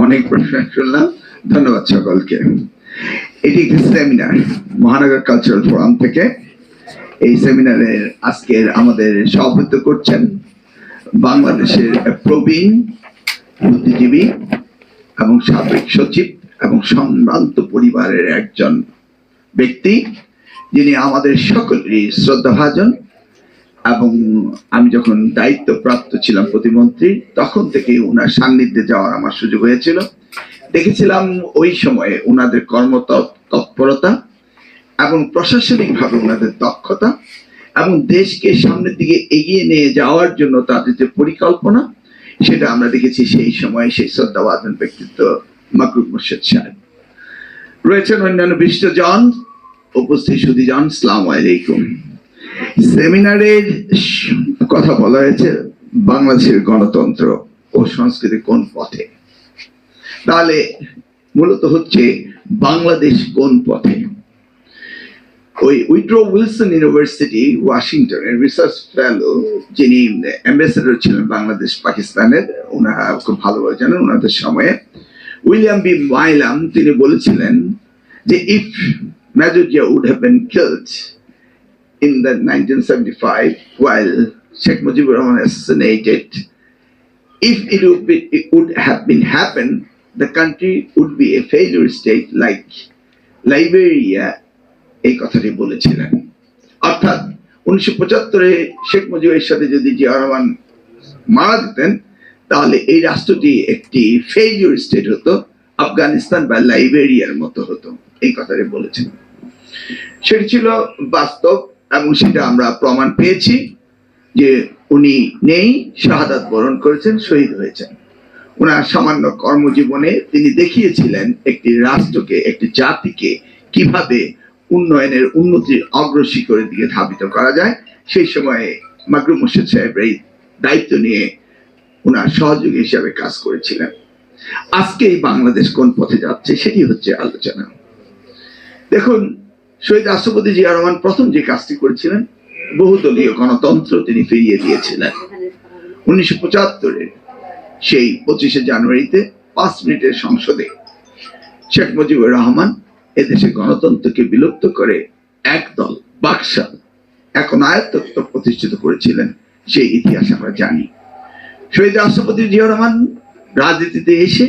অনেক প্রশ্ন শুনলাম, ধন্যবাদ সকলকে। এটি একটি সেমিনার মহানগর কালচারাল ফোরাম থেকে। এই সেমিনারের আজকের আমাদের সভাপতিত্ব করছেন বাংলাদেশের প্রবীণ বুদ্ধিজীবী এবং সাবেক সচিব এবং সম্ভ্রান্ত পরিবারের একজন ব্যক্তি, যিনি আমাদের সকলেরই শ্রদ্ধাভাজন। এবং আমি যখন দায়িত্বপ্রাপ্ত ছিলাম প্রতিমন্ত্রী, তখন থেকে ওনার সান্নিধ্যে যাওয়ার আমার সুযোগ হয়েছিল। দেখেছিলাম ওই সময়ে ওনাদের কর্মতৎপরতা এবং প্রশাসনিকভাবে ওনাদের দক্ষতা এবং দেশকে সামনের দিকে এগিয়ে নিয়ে যাওয়ার জন্য তাদের যে পরিকল্পনা, সেটা আমরা দেখেছি সেই সময় সেই শ্রদ্ধাভাজন ব্যক্তিত্ব মাকরুম মোর্শেদ সাহেব। রয়েছেন অন্যান্য বিশিষ্টজন, উপস্থিত সুধীজন, আসসালামু আলাইকুম। সেমিনারের কথা বলা হয়েছে বাংলাদেশের গণতন্ত্র ও সংস্কৃতি কোন পথে। তাহলে মূলত হচ্ছে বাংলাদেশ কোন পথে। ওই উইড্রো উইলসন ইউনিভার্সিটি ওয়াশিংটনের রিসার্চ ফেলো, যিনি অ্যাম্বাসেডর ছিলেন বাংলাদেশ পাকিস্তানের, ওনারা খুব ভালোভাবে জানেন ওনাদের সময়ে, উইলিয়াম বি মাইলাম, তিনি বলেছিলেন যে if major Zia would have been killed in the 1975 while Sheikh Mujibur Rahman assassinated, if it would have been happened, the country would be a failure state like Liberia. এই কথাটি বলেছিলেন। অর্থাৎ 1975-এ শেখ মুজিবের সাথে যদি জিয়া রহমান মারা যেতেন, তাহলে এই রাষ্ট্রটি একটি ফেইলিউর স্টেট হতো, আফগানিস্তান বা লাইবেরিয়ার মতো হতো, এই কথাটি বলেছেন। সেটি ছিল বাস্তব এবং সেটা আমরা প্রমাণ পেয়েছি যে উনি নেই, শাহাদাত বরণ করেছেন, শহীদ হয়েছেন। ওনার সামান্য কর্মজীবনে তিনি দেখিয়েছিলেন একটি রাষ্ট্রকে, একটি জাতিকে কিভাবে উন্নয়নের উন্নতির অগ্রশিখরের দিকে ধাবিত করা যায়। সেই সময়ে মাকরুম মোর্শেদ সাহেব এই দায়িত্ব নিয়ে ওনার সহযোগী হিসাবে কাজ করেছিলেন। আজকে এই বাংলাদেশ কোন পথে যাচ্ছে সেটি হচ্ছে আলোচনা। দেখুন, শহীদ রাষ্ট্রপতি জিয়া রহমান প্রথম যে কাজটি করেছিলেন, বহুদলীয় গণতন্ত্র তিনি ফিরিয়ে দিয়েছিলেন। 1975-এ সেই 25শে জানুয়ারিতে 5 মিনিটের সংসদে শেখ মুজিবুর রহমান এদেশে গণতন্ত্রকে বিলুপ্ত করে একদল বাকশাল এখন আয়ত্তত্ব প্রতিষ্ঠিত করেছিলেন, সেই ইতিহাস আমরা জানি। শহীদ রাষ্ট্রপতি জিয়া রহমান রাজনীতিতে এসে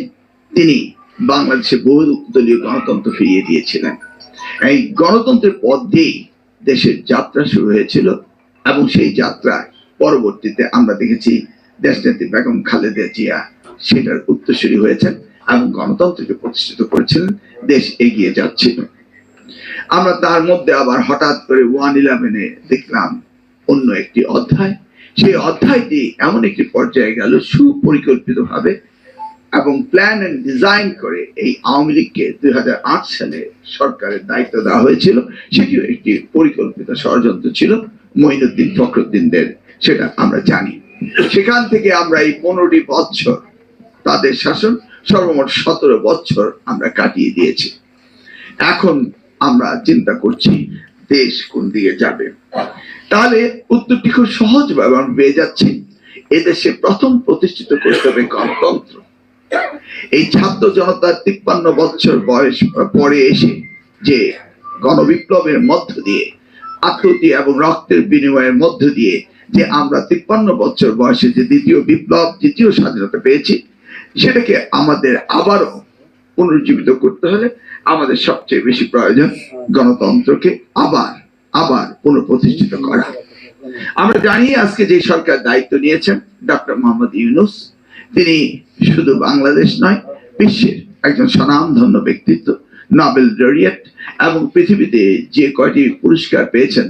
তিনি বাংলাদেশে বহুদলীয় গণতন্ত্র ফিরিয়ে দিয়েছিলেন। এই গণতন্ত্রের পথ দিয়েই দেশের যাত্রা শুরু হয়েছিল এবং সেই যাত্রা পরবর্তীতে আমরা দেখেছি দেশনেত্রী বেগম খালেদা জিয়া সেটার উত্তরসূরি হয়েছেন এবং গণতন্ত্রকে প্রতিষ্ঠিত করেছিলেন, দেশ এগিয়ে যাচ্ছিল। আমরা তার মধ্যে আবার হঠাৎ করে 1/11-এ দেখলাম অন্য একটি অধ্যায়। সেই অধ্যায়টি এমন একটি পর্যায়ে গেল সুপরিকল্পিতভাবে এবং প্ল্যান এন্ড ডিজাইন করে এই আওয়ামী লীগকে 2008 সালে সরকারের দায়িত্ব দেওয়া হয়েছিল। সেটিও একটি পরিকল্পিত ষড়যন্ত্র ছিল মঈনুদ্দিন ফখরুদ্দিনদের, সেটা আমরা জানি। সেখান থেকে আমরা এই 15টি বছর তাদের শাসন, সর্বমোট 17 বছর আমরা কাটিয়ে দিয়েছি। এখন আমরা চিন্তা করছি দেশ কোন দিকে যাবে। তাহলে উত্তরটি খুব সহজভাবে আমরা পেয়ে যাচ্ছি, এদেশে প্রথম প্রতিষ্ঠিত করতে হবে গণতন্ত্র। এই ছাত্র জনতার 53 বছর বয়স পরে এসে যে গণবিপ্লবের মধ্য দিয়ে, আত্মহত্যা এবং রক্তের বিনিময়ের মধ্য দিয়ে যে আমরা 53 বছর বয়সে যে দ্বিতীয় বিপ্লব, দ্বিতীয় স্বাধীনতা পেয়েছি, সেটাকে আমাদের আবারও পুনরুজ্জীবিত করতে হলে আমাদের সবচেয়ে বেশি প্রয়োজন গণতন্ত্রকে আবার পুনঃপ্রতিষ্ঠিত করা। আমরা জানি আজকে যে সরকার দায়িত্ব নিয়েছেন ডক্টর মোহাম্মদ ইউনূস, তিনি শুধু বাংলাদেশ নয়, বিশ্বের একজন স্বনামধন্য ব্যক্তিত্ব, নোবেল লরিয়েট এবং পৃথিবীতে যে কয়টি পুরস্কার পেয়েছেন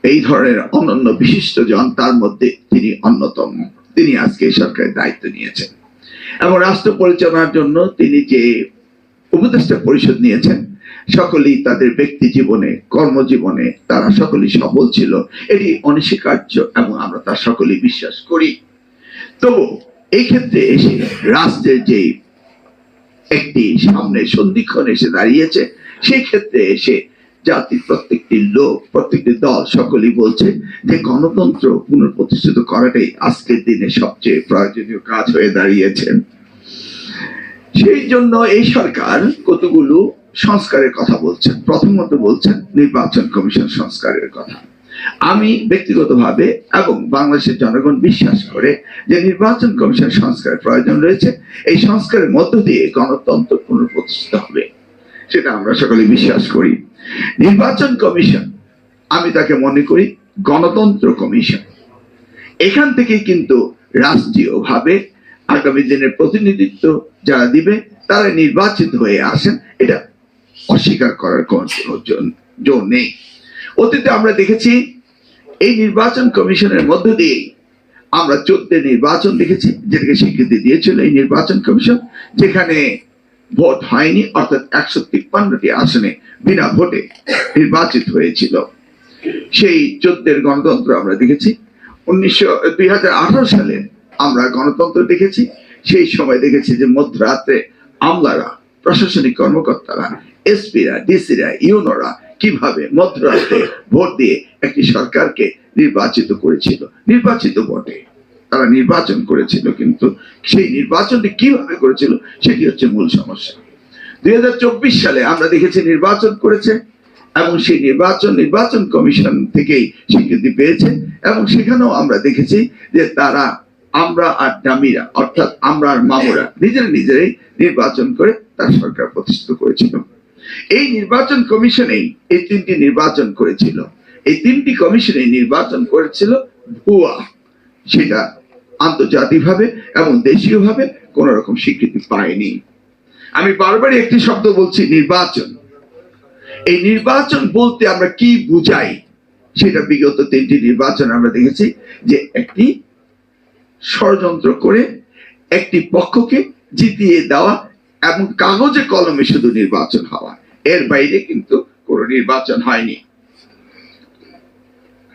এই ধরনের অনন্য বিশিষ্ট জন, তার মধ্যে তিনি অন্যতম। তিনি আজকে এই সরকারের দায়িত্ব নিয়েছেন এবং রাষ্ট্র পরিচালনার জন্য তিনি যে উপদেষ্টা পরিষদ নিয়েছেন, সকলেই তাদের ব্যক্তি জীবনে, কর্মজীবনে তারা সকলেই সফল ছিল, এটি অনস্বীকার্য এবং আমরা তা সকলেই বিশ্বাস করি। তবু এই ক্ষেত্রে এসে রাষ্ট্রের যে একটি সামনে সন্ধিক্ষণ এসে দাঁড়িয়েছে, সেই ক্ষেত্রে এসে জাতির প্রত্যেকটি লোক, প্রত্যেকটি দল সকলেই বলছে যে গণতন্ত্র পুনঃপ্রতিষ্ঠিত করাটাই আজকের দিনে সবচেয়ে প্রয়োজনীয় কাজ হয়ে দাঁড়িয়েছে। সেই জন্য এই সরকার কতগুলো সংস্কারের কথা বলছেন। প্রথমত বলছেন নির্বাচন কমিশন সংস্কারের কথা। আমি ব্যক্তিগতভাবে এবং বাংলাদেশের জনগণ বিশ্বাস করে যে নির্বাচন কমিশন সংস্কারের প্রয়োজন রয়েছে। এই সংস্কারের মধ্য দিয়ে গণতন্ত্র পুনঃপ্রতিষ্ঠিত হবে, সেটা আমরা সকলে বিশ্বাস করি। নির্বাচন কমিশন আমি তাকে মনে করি গণতন্ত্র কমিশন। এখান থেকে কিন্তু রাষ্ট্রীয়ভাবে আগামী দিনের প্রতিনিধিত্ব যারা দিবে তারা নির্বাচিত হয়ে আসেন, এটা অস্বীকার করার কোন জোর নেই। অতীতে আমরা দেখেছি এই নির্বাচন কমিশনের মধ্য দিয়ে আমরা 14 নির্বাচন দেখেছি, যেটাকে স্বীকৃতি দিয়েছিল এই নির্বাচন কমিশন, যেখানে ভোট হয়নি, অর্থাৎ 153টি আসনে বিনা ভোটে নির্বাচিত হয়েছিল। সেই 14 গণতন্ত্র আমরা দেখেছি। 2018 সালে আমরা গণতন্ত্র দেখেছি। সেই সময় দেখেছি যে মধ্যরাতে আমলারা, প্রশাসনিক কর্মকর্তারা, এসপিরা, ডিসিরা, ইউনোরা কিভাবে মধ্যরাতে ভোট দিয়ে একটি সরকারকে নির্বাচিত করেছিল। নির্বাচিত ভোটে তারা নির্বাচন করেছিল, কিন্তু সেই নির্বাচনটি কিভাবে করেছিল সেটি হচ্ছে মূল সমস্যা। 2024 সালে আমরা দেখেছি নির্বাচন করেছে এবং সেই নির্বাচন কমিশন থেকেই স্বীকৃতি পেয়েছে, এবং সেখানেও আমরা দেখেছি যে তারা আমরা আর ডামিরা, অর্থাৎ আমরা আর মামুরা নিজেরাই নির্বাচন করে তার সরকার প্রতিষ্ঠিত করেছিল। এই নির্বাচন কমিশনেই এই 3টি নির্বাচন করেছিল। এই 3টি কমিশনে নির্বাচন করেছিল ভুয়া, সেটা আন্তর্জাতিকভাবে এবং দেশীয়ভাবে কোন রকম স্বীকৃতি পায়নি। আমি বারবারই একটি শব্দ বলছি, নির্বাচন। এই নির্বাচন বলতে আমরা কি বুঝাই সেটা বিগত 3টি নির্বাচন আমরা দেখেছি যে একটি ষড়যন্ত্র করে একটি পক্ষকে জিতিয়ে দেওয়া এবং কাগজে কলমে শুধু নির্বাচন হওয়া, এর বাইরে কিন্তু কোনো নির্বাচন হয়নি।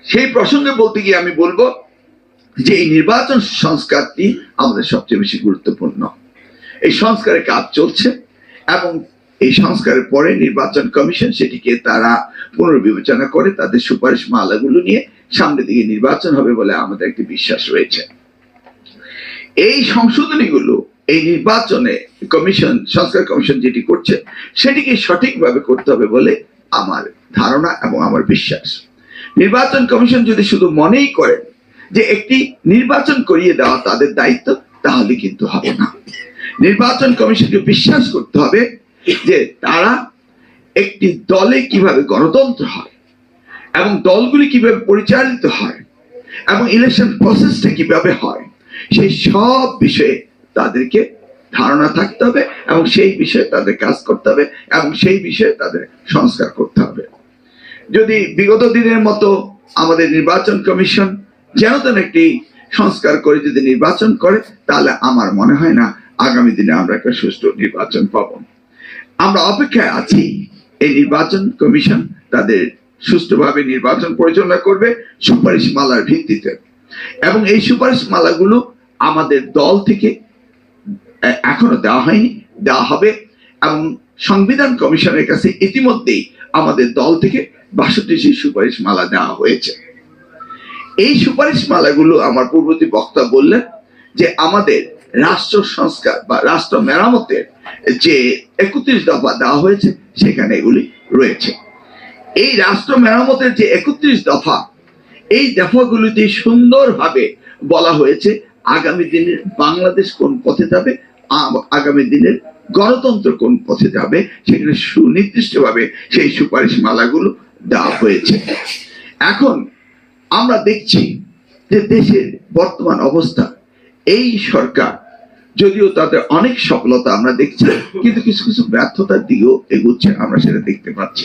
সেই প্রসঙ্গে বলতে গিয়ে আমি বলবো যে এই নির্বাচন সংস্কারটি আমাদের সবচেয়ে বেশি গুরুত্বপূর্ণ। এই সংস্কারের কাজ চলছে এবং এই সংস্কারের পরে নির্বাচন কমিশন সেটিকে তারা পুনর্বিবেচনা করে তাদের সুপারিশ মালাগুলো নিয়ে সামনের দিকে নির্বাচন হবে বলে আমাদের একটি বিশ্বাস রয়েছে। এই সংশোধনীগুলো এই নির্বাচনে সংস্কার কমিশন যেটি করছে সেটিকে সঠিকভাবে করতে হবে বলে আমার ধারণা এবং আমার বিশ্বাস। নির্বাচন কমিশন যদি শুধু মনেই করেন যে একটি নির্বাচন করিয়ে দেওয়া তাদের দায়িত্ব, তাহলে কিন্তু হবে না। নির্বাচন কমিশনকে বিশ্বাস করতে হবে যে তারা একটি দলে কিভাবে গণতন্ত্র হয় এবং দলগুলি কিভাবে পরিচালিত হয় এবং ইলেকশন প্রসেসটা কিভাবে হয়, সেই সব বিষয়ে তাদেরকে ধারণা থাকতে হবে এবং সেই বিষয়ে তাদের কাজ করতে হবে এবং সেই বিষয়ে তাদের সংস্কার করতে হবে। যদি বিগত দিনের মতো আমাদের নির্বাচন কমিশন যেন তেন একটি সংস্কার করে যদি নির্বাচন করে, তাহলে আমার মনে হয় না আগামী দিনে আমরা একটা সুষ্ঠু নির্বাচন পাব। আমরা অপেক্ষায় আছি এই নির্বাচন কমিশন তাদের সুষ্ঠুভাবে নির্বাচন পরিচালনা করবে সুপারিশ মালার ভিত্তিতে, এবং এই সুপারিশ মালাগুলো আমাদের দল থেকে এখনো দেওয়া হয়নি, দেওয়া হবে। এবং সংবিধান কমিশনের কাছে ইতিমধ্যেই আমাদের দল থেকে 62টি সুপারিশ মালা দেওয়া হয়েছে। এই সুপারিশ মালাগুলো আমার পূর্ববর্তী বক্তা বললেন যে আমাদের রাষ্ট্র সংস্কার বা রাষ্ট্র মেরামতের যে 31 দফা দেওয়া হয়েছে সেখানে এগুলি রয়েছে। এই রাষ্ট্র মেরামতের যে 31 দফা, এই দফাগুলিতে সুন্দরভাবে বলা হয়েছে আগামী দিনের বাংলাদেশ কোন পথে যাবে, আগামী দিনের গণতন্ত্র কোন পথে যাবে, সেখানে সুনির্দিষ্টভাবে সেই সুপারিশ মালাগুলো দেওয়া হয়েছে। এখন আমরা দেখছি যে দেশের বর্তমান অবস্থা, এই সরকার যদিও তাদের অনেক সফলতা আমরা দেখছি, কিন্তু কিছু কিছু ব্যর্থতার দিকেও এগুচ্ছে, আমরা সেটা দেখতে পাচ্ছি।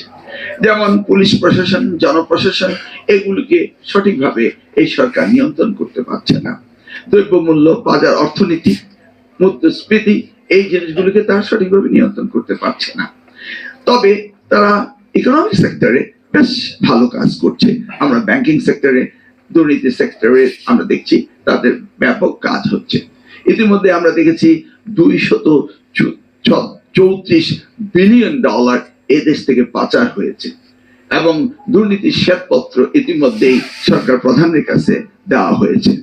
যেমন পুলিশ প্রশাসন, জনপ্রশাসন, এগুলিকে সঠিকভাবে এই সরকার নিয়ন্ত্রণ করতে পারছে না। দ্রব্যমূল্য, বাজার অর্থনীতি, মুদ্রাস্ফীতি, এই জিনিসগুলিকে তারা সঠিকভাবে নিয়ন্ত্রণ করতে পারছে না। তবে তারা ইকোনমিক সেক্টরে বেশ ভালো কাজ করছে। আমরা ব্যাংকিং সেক্টরে, দুর্নীতি সেক্টরে আমরা দেখছি তাদের ব্যাপক কাজ হচ্ছে। ইতিমধ্যে আমরা দেখেছি $234 বিলিয়ন এদেশ থেকে পাচার হয়েছে। এবং দুর্নীতির শ্বেতপত্র ইতিমধ্যেই সরকার প্রধানের কাছে দেওয়া হয়েছে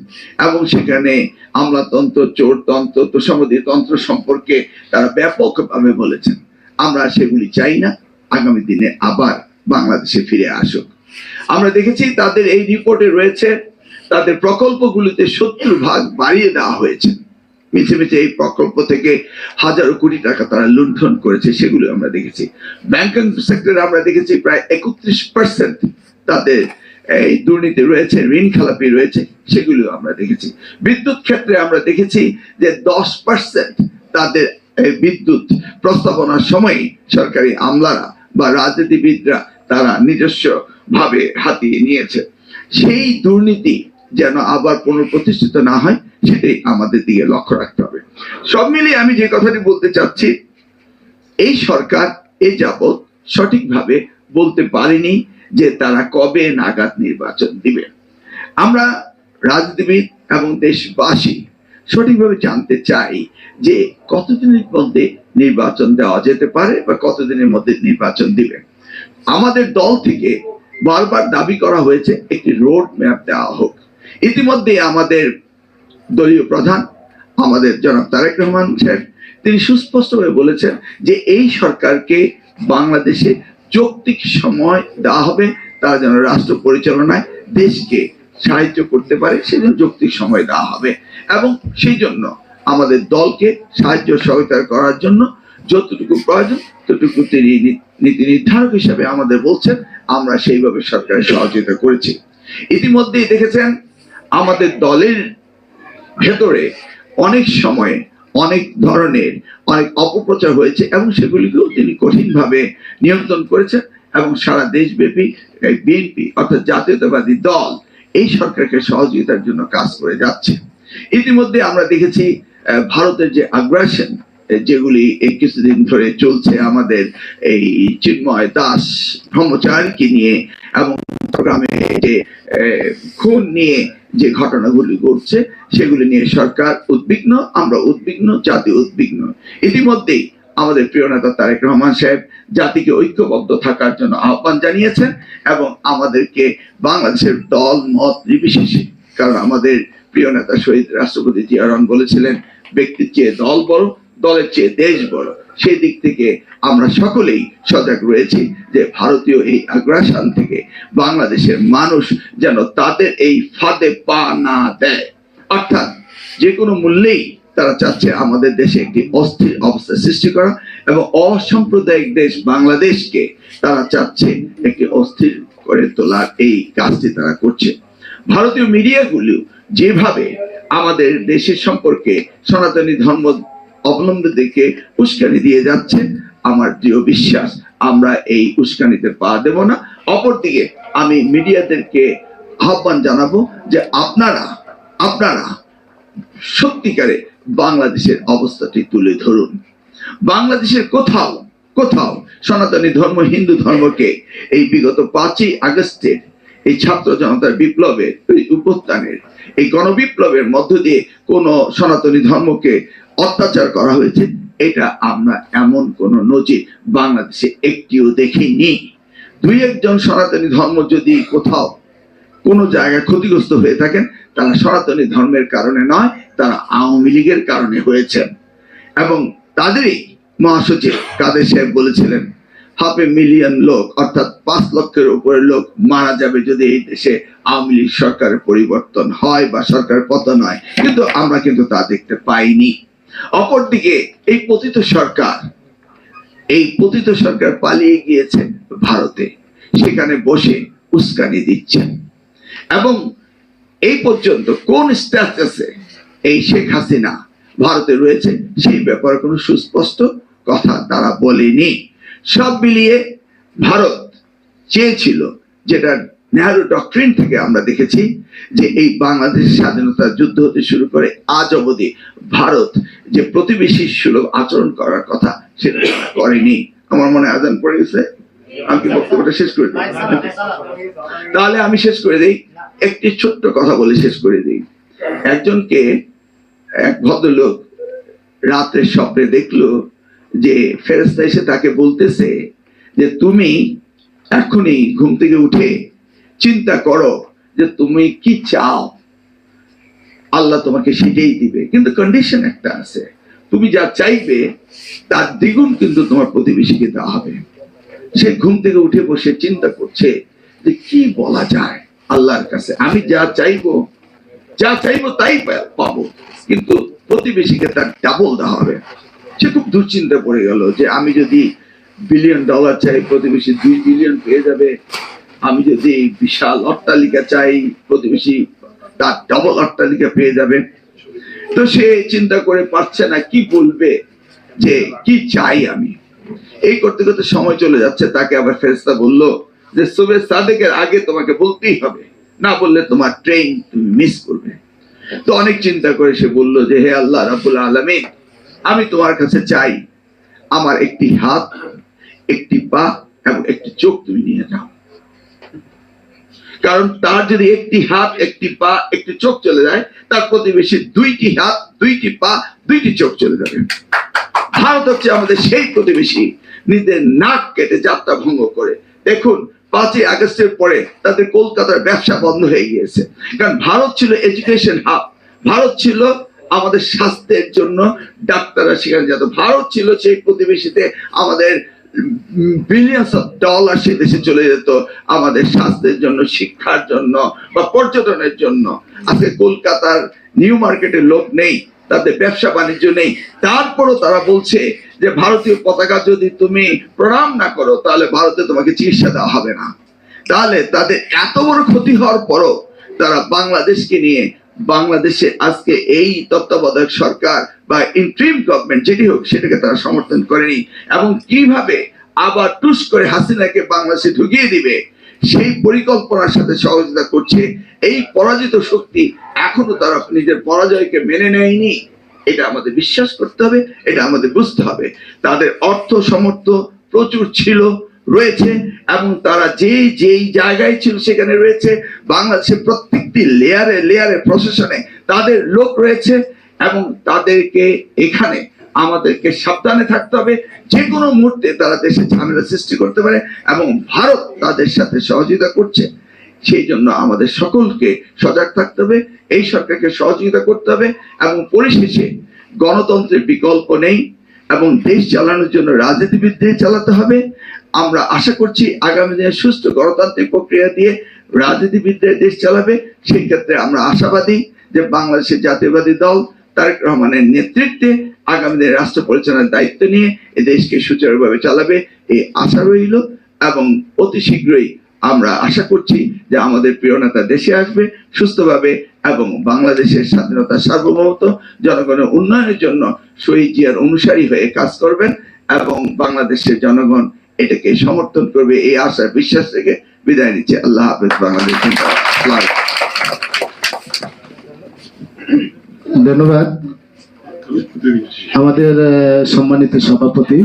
এবং সেখানে আমলাতন্ত্র, চোরতন্ত্র, তোষামোদীতন্ত্র সম্পর্কে তারা ব্যাপকভাবে বলেছেন। আমরা সেগুলি চাই না আগামী দিনে আবার বাংলাদেশে ফিরে আসুক। আমরা দেখেছি তাদের এই রিপোর্টে রয়েছে তাদের প্রকল্পগুলিতে 70% বাড়িয়ে দেওয়া হয়েছে। মিছে মিছে এই প্রকল্প থেকে হাজারো কোটি টাকা তারা লুণ্ঠন করেছে, সেগুলো আমরা দেখেছি। ব্যাংকিং সেক্টরে আমরা দেখেছি প্রায় 31% তাদের এই দুর্নীতি রয়েছে, ঋণ খেলাপি রয়েছে, সেগুলো আমরা দেখেছি। বিদ্যুৎ ক্ষেত্রে আমরা দেখেছি যে 10% তাদের বিদ্যুৎ প্রস্তাবনার সময় সরকারি আমলারা বা রাজনীতিবিদরা তারা নিজস্ব ভাবে হাতিয়ে নিয়েছে। সেই দুর্নীতি যেন আবার পুনঃপ্রতিষ্ঠিত না হয় সেটাই আমাদের দিকে লক্ষ্য রাখতে হবে। সব মিলিয়ে আমি যে কথাটি বলতে চাচ্ছি, এই সরকার এ যাবৎ সঠিকভাবে বলতে পারেনি যে তারা কবে নাগাদ নির্বাচন দিবে। আমরা রাজনীতিবিদ এবং দেশবাসী সঠিকভাবে জানতে চাই যে কতদিনের মধ্যে নির্বাচন দেওয়া যেতে পারে বা কতদিনের মধ্যে নির্বাচন দিবে। আমাদের দল থেকে বারবার দাবি করা হয়েছে একটি রোড ম্যাপ দেওয়া হোক। ইতিমধ্যে আমাদের দলীয় প্রধান আমাদের জনাব তারেক রহমান সাহেব তিনি সুস্পষ্টভাবে বলেছেন যে এই সরকারকে বাংলাদেশে যৌক্তিক সময় দেওয়া হবে, তারা যেন রাষ্ট্র পরিচালনায় দেশকে সাহায্য করতে পারে সেজন্য যৌক্তিক সময় দেওয়া হবে এবং সেই জন্য আমাদের দলকে সাহায্য সহযোগিতা করার জন্য যতটুকু প্রয়োজন ততটুকু তিনি নীতি নির্ধারক হিসেবে আমাদের বলছেন, আমরা সেইভাবে সরকারের সহযোগিতা করেছি। ইতিমধ্যেই দেখেছেন আমাদের দলের ভেতরে অনেক সময়ে অনেক ধরনের অনেক অপপ্রচার হয়েছে এবং সেগুলিকেও তিনি কঠিনভাবে নিয়ন্ত্রণ করেছেন এবং সারা দেশব্যাপী বিএনপি অর্থাৎ জাতীয়তাবাদী দল এই সরকারকে সহযোগিতার জন্য কাজ করে যাচ্ছে। ইতিমধ্যে আমরা দেখেছি ভারতের যে আগ্রাসন যেগুলি এই কিছুদিন ধরে চলছে আমাদের এই চিন্ময় দাস ব্রহ্মচারীকে নিয়ে এবং চট্টগ্রামে যে খুন নিয়ে যে ঘটনাগুলি ঘটছে সেগুলি নিয়ে সরকার উদ্বিগ্ন, আমরা উদ্বিগ্ন, জাতি উদ্বিগ্ন। ইতিমধ্যেই আমাদের প্রিয় নেতা তারেক রহমান সাহেব জাতিকে ঐক্যবদ্ধ থাকার জন্য আহ্বান জানিয়েছেন এবং আমাদেরকে বাংলাদেশের দল মত নির্বিশেষে, কারণ আমাদের প্রিয় নেতা শহীদ রাষ্ট্রপতি জিয়া রহমান বলেছিলেন ব্যক্তির চেয়ে দল বড়, দলের চেয়ে দেশ বড়। সেই দিক থেকে আমরা সকলেই সজাগ রয়েছি যে ভারতীয় এই আগ্রাসন থেকে বাংলাদেশের মানুষ যেন তাদের এই ফাঁদে পা না দেয়। অর্থাৎ যে কোনো মূল্যেই তারা চাচ্ছে আমাদের দেশে একটি অস্থির অবস্থা সৃষ্টি করা এবং অসাম্প্রদায়িক দেশ বাংলাদেশকে তারা চাচ্ছে একটি অস্থির করে তোলার এই কাজটি তারা করছে। ভারতীয় মিডিয়াগুলো যেভাবে আমাদের দেশের সম্পর্কে সনাতনী ধর্ম অবলম্বীদেরকে উস্কানি দিয়ে যাচ্ছে, আমার দৃঢ় বিশ্বাস আমরা এই উস্কানিতে পা দেব না। অপরদিকে আমি মিডিয়াদেরকে আহ্বান জানাবো যে আপনারা সত্যিকারে বাংলাদেশের অবস্থাটি তুলে ধরুন। বাংলাদেশের কোথাও কোথাও সনাতনী ধর্ম হিন্দু ধর্মকে এই বিগত 5ই আগস্টের এই ছাত্র জনতার বিপ্লবের উত্থানের এই গণবিপ্লবের মধ্য দিয়ে কোন সনাতনী ধর্মকে অত্যাচার করা হয়েছে, এটা আমরা এমন কোন নজির বাংলাদেশে একটিও দেখিনি। দুই একজন সনাতনী ধর্ম যদি কোথাও কোন জায়গায় ক্ষতিগ্রস্ত হয়ে থাকেন তারা সনাতনী ধর্মের কারণে নয়, তারা আওয়ামী লীগের কারণে হয়েছে। এবং তাদেরই মহাসচিব কাদের সাহেব বলেছিলেন 500,000 লোক অর্থাৎ 5 লক্ষের উপরে লোক মারা যাবে যদি এই দেশে আওয়ামী লীগ সরকারের পরিবর্তন হয় বা সরকার পতন হয়, কিন্তু আমরা কিন্তু তা দেখতে পাইনি। অপরদিকে এই পতিত সরকার পালিয়ে গিয়েছে ভারতে, সেখানে বসে উস্কানি দিচ্ছেন এবং এই পর্যন্ত কোন স্ট্যাটাসে এই শেখ হাসিনা ভারতে রয়েছে সেই ব্যাপারে কোনো সুস্পষ্ট কথা তারা বলেনি। সব মিলিয়ে ভারত চেয়েছিল, যেটা নেহরু ডক্ট্রিন থেকে আমরা দেখেছি, যে এই বাংলাদেশের স্বাধীনতার যুদ্ধ হতে শুরু করে আজ অবধি ভারত যে প্রতিবেশী সুলভ আচরণ করার কথা সেটা করেনি। আমার মনে আজান পড়ে গেছে, আমি কি বক্তব্যটা শেষ করে দিই? তাহলে আমি শেষ করে দিই, একটি ছোট্ট কথা বলে শেষ করে দিই। একজনকে এক ভদ্রলোক রাত্রে স্বপ্নে দেখলো যে ফেরেশতা এসে তাকে বলতেছে যে তুমি এখনই ঘুম থেকে উঠে চিন্তা করো যে তুমি কি চাও, আল্লাহ তোমাকে সেটাই দিবে, কিন্তু কন্ডিশন একটা আছে, তুমি যা চাইবে তার দ্বিগুণ কিন্তু তোমার প্রতিবেশীকে দেওয়া হবে। সে ঘুম থেকে উঠে বসে চিন্তা করছে যে কি বলা যায় আল্লাহর কাছে, আমি যা চাইবো তাই পাবো, কিন্তু প্রতিবেশীকে তার ডাবল দেওয়া হবে। সে খুব দুশ্চিন্তা পড়ে গেল যে আমি যদি $1 বিলিয়ন চাই, প্রতিবেশী 2 বিলিয়ন পেয়ে যাবে, আমি যদি বিশাল অট্টালিকা চাই, প্রতিবেশী তার ডাবল অট্টালিকা পেয়ে যাবে। তো সে চিন্তা করে পারছে না কি বলবে, যে কি চাই আমি। এই করতে করতে সময় চলে যাচ্ছে। তাকে আবার ফেরেশতা বলল যে সুবহে সাদেকের আগে তোমাকে বলতেই হবে, না বললে তোমার ট্রেন তুমি মিস করবে। তো অনেক চিন্তা করে সে বলল যে হে আল্লাহ রাব্বুল আলামিন, আমি তোমার কাছে চাই আমার একটি হাত, একটি পা এবং একটি চোখ তুমি নিয়ে যাও। কারণ তার যদি একটি হাত, একটি পা, একটি চোখ চলে যায়, তার প্রতিবেশী 2টি হাত, 2টি পা, 2টি চোখ চলে যাবে। ভারত হচ্ছে আমাদের সেই প্রতিবেশী, নিজের নাক কেটে যাত্রা ভঙ্গ করে। দেখুন 5ই আগস্টের পরে তাদের কলকাতার ব্যবসা বন্ধ হয়ে গিয়েছে, কারণ ভারত ছিল এডুকেশন হাব, ভারত ছিল আমাদের স্বাস্থ্যের জন্য ডাক্তাররা সেখানে যেত, ভারত ছিল সেই প্রতিবেশীতে আমাদের বিলিয়নস অফ ডলার সে দেশে চলে যেত আমাদের স্বাস্থ্যের জন্য, শিক্ষার জন্য বা পর্যটনের জন্য। আজকে কলকাতার নিউ মার্কেটের লোক নেই, তাদের ব্যবসা বাণিজ্য নেই, তারপরও তারা বলছে যে ভারতীয় পতাকা যদি তুমি প্রণাম না করো তাহলে ভারতে তোমাকে চিকিৎসা দেওয়া হবে না। তাহলে তাদের এত বড় ক্ষতি হওয়ার পরও তারা বাংলাদেশকে নিয়ে, বাংলাদেশে আজকে এই তত্ত্বাবধায়ক সরকার বা ইন্টারিম গভর্নমেন্ট যেটি হোক সেটাকে তারা সমর্থন করেনি, এবং কিভাবে আবার টুস করে হাসিনাকে বাংলাদেশে ঢুকিয়ে দিবে সেই পরিকল্পনার সাথে সহযোগিতা করছে। এই পরাজিত শক্তি এখনো তারা নিজের পরাজয়কে মেনে নেয়নি, এটা আমাদের বিশ্বাস করতে হবে, এটা আমাদের বুঝতে হবে। তাদের অর্থ সমর্থ প্রচুর ছিল, রয়েছে, এবং তারা যেই জায়গায় ছিল সেখানে রয়েছে। বাংলাদেশের প্রত্যেকটি লেয়ারে প্রশাসনে তাদের লোক রয়েছে, এবং তাদেরকে এখানে আমাদেরকে সাবধানে থাকতে হবে। যে কোনো মুহূর্তে তারা দেশে ঝামেলা সৃষ্টি করতে পারে, এবং ভারত তাদের সাথে সহযোগিতা করছে। সেই জন্য আমাদের সকলকে সজাগ থাকতে হবে, এই সরকারকে সহযোগিতা করতে হবে, এবং পরিশেষে গণতন্ত্রের বিকল্প নেই, এবং দেশ চালানোর জন্য রাজনীতিবিদদের চালাতে হবে। আমরা আশা করছি আগামী দিনে সুষ্ঠু গণতান্ত্রিক প্রক্রিয়া দিয়ে রাজনীতিবিদদের দেশ চালাবে। সেই ক্ষেত্রে আমরা আশাবাদী যে বাংলাদেশের জাতীয়বাদী দল তারেক রহমানের নেতৃত্বে আগামী দিনে রাষ্ট্র পরিচালনার দায়িত্ব নিয়ে এই দেশকে সুচারুভাবে চালাবে, এই আশা রইল। এবং অতি শীঘ্রই আমরা আশা করছি যে আমাদের প্রিয় নেতা দেশে আসবে সুস্থভাবে, এবং বাংলাদেশের স্বাধীনতা, সার্বভৌমত্ব, জনগণের উন্নয়নের জন্য শহীদ জিয়ার অনুসারী হয়ে কাজ করবেন, এবং বাংলাদেশের জনগণ এটাকে সমর্থন করবে, এই আশা বিশ্বাস থেকে বিদায় নিচ্ছে। আল্লাহ হাফেজ। বাংলাদেশ। ধন্যবাদ আমাদের সম্মানিত সভাপতি।